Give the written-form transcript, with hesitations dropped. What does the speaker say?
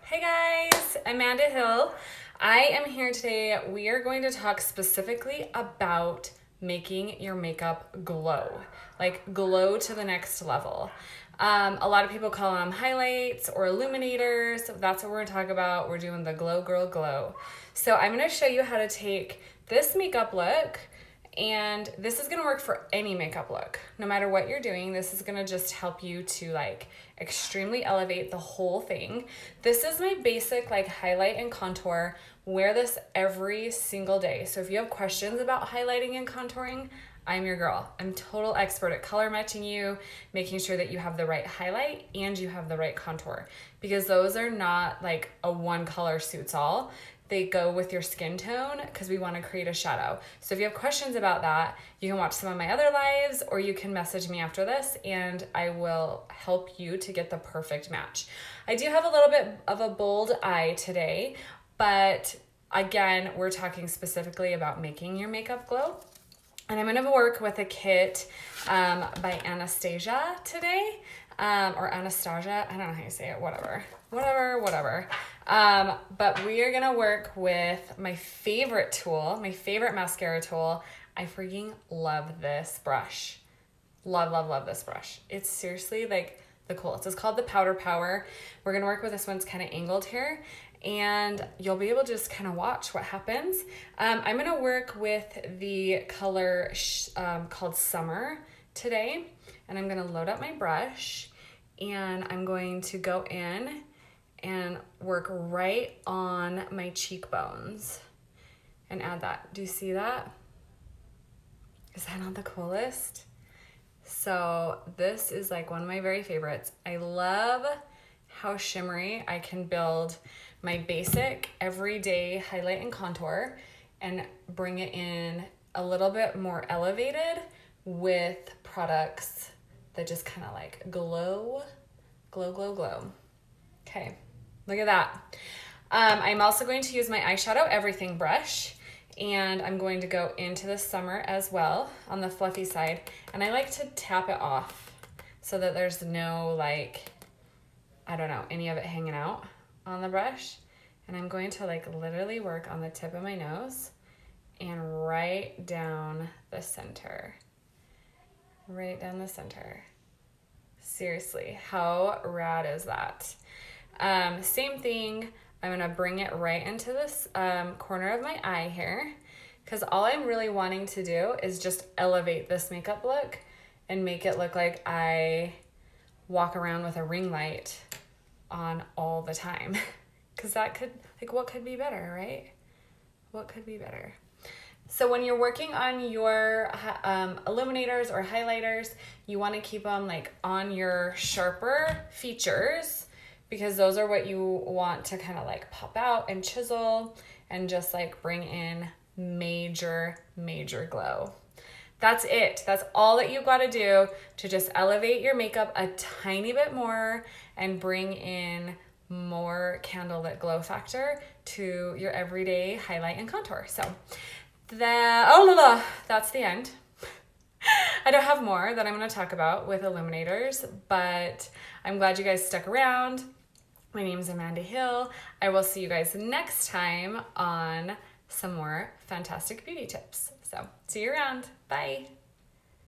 Hey guys, Amanda Hill. I am here today. We are going to talk specifically about making your makeup glow, like glow to the next level. A lot of people call them highlights or illuminators. That's what we're gonna talk about. We're doing the Glow Girl Glow. So I'm gonna show you how to take this makeup look, and this is gonna work for any makeup look. No matter what you're doing, this is gonna just help you to like extremely elevate the whole thing. This is my basic like highlight and contour. Wear this every single day. So if you have questions about highlighting and contouring, I'm your girl. I'm total expert at color matching you, making sure that you have the right highlight and you have the right contour, because those are not like a one color suits all. They go with your skin tone because we want to create a shadow. So if you have questions about that, you can watch some of my other lives or you can message me after this and I will help you to get the perfect match. I do have a little bit of a bold eye today, but again, we're talking specifically about making your makeup glow. And I'm gonna work with a kit by Anastasia today, or Anastasia, I don't know how you say it, whatever. But we are gonna work with my favorite tool, my favorite mascara tool. I freaking love this brush. Love this brush. It's seriously like the coolest. It's called the Powder Power. We're gonna work with this one's kind of angled here, and you'll be able to just kind of watch what happens. I'm gonna work with the color called Summer today, and I'm gonna load up my brush, and I'm going to go in and work right on my cheekbones and add that. Do you see that? Is that not the coolest? So this is like one of my very favorites. I love how shimmery I can build my basic everyday highlight and contour and bring it in a little bit more elevated with products that just kind of like glow. Okay, look at that. I'm also going to use my eyeshadow everything brush, and I'm going to go into the Summer as well on the fluffy side, and I like to tap it off so that there's no like, I don't know, any of it hanging out on the brush. And I'm going to like literally work on the tip of my nose and right down the center. Right down the center. Seriously, how rad is that? Same thing, I'm gonna bring it right into this corner of my eye here, because all I'm really wanting to do is just elevate this makeup look and make it look like I walk around with a ring light on all the time. Because that could, like, what could be better, right? What could be better? So when you're working on your illuminators or highlighters, you want to keep them like on your sharper features, because those are what you want to kind of like pop out and chisel and just like bring in major glow. That's it. That's all that you got to do to just elevate your makeup a tiny bit more and bring in more candlelit glow factor to your everyday highlight and contour. So that's the end. I don't have more that I'm going to talk about with illuminators, but I'm glad you guys stuck around. My name is Amanda Hill. I will see you guys next time on some more fantastic beauty tips. So see you around. Bye.